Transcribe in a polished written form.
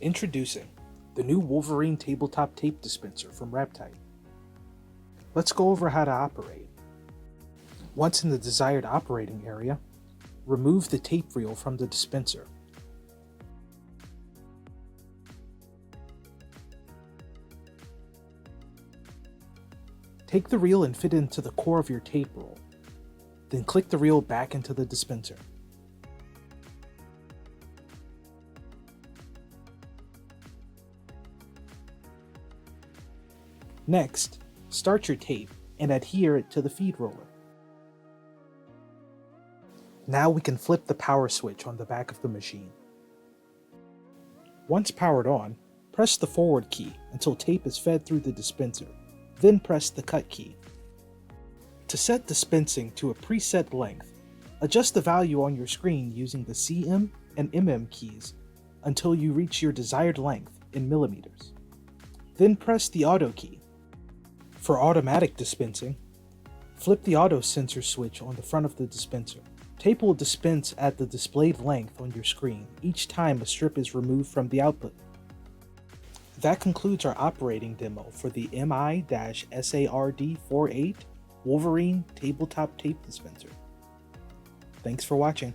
Introducing the new Wolverine Tabletop Tape Dispenser from Wrap-Tite. Let's go over how to operate. Once in the desired operating area, remove the tape reel from the dispenser. Take the reel and fit it into the core of your tape roll. Then click the reel back into the dispenser. Next, start your tape and adhere it to the feed roller. Now we can flip the power switch on the back of the machine. Once powered on, press the forward key until tape is fed through the dispenser, then press the cut key. To set dispensing to a preset length, adjust the value on your screen using the CM and MM keys until you reach your desired length in millimeters. Then press the auto key. For automatic dispensing, flip the auto sensor switch on the front of the dispenser. Tape will dispense at the displayed length on your screen each time a strip is removed from the output. That concludes our operating demo for the MI-SARD48 Wolverine Tabletop Tape Dispenser. Thanks for watching.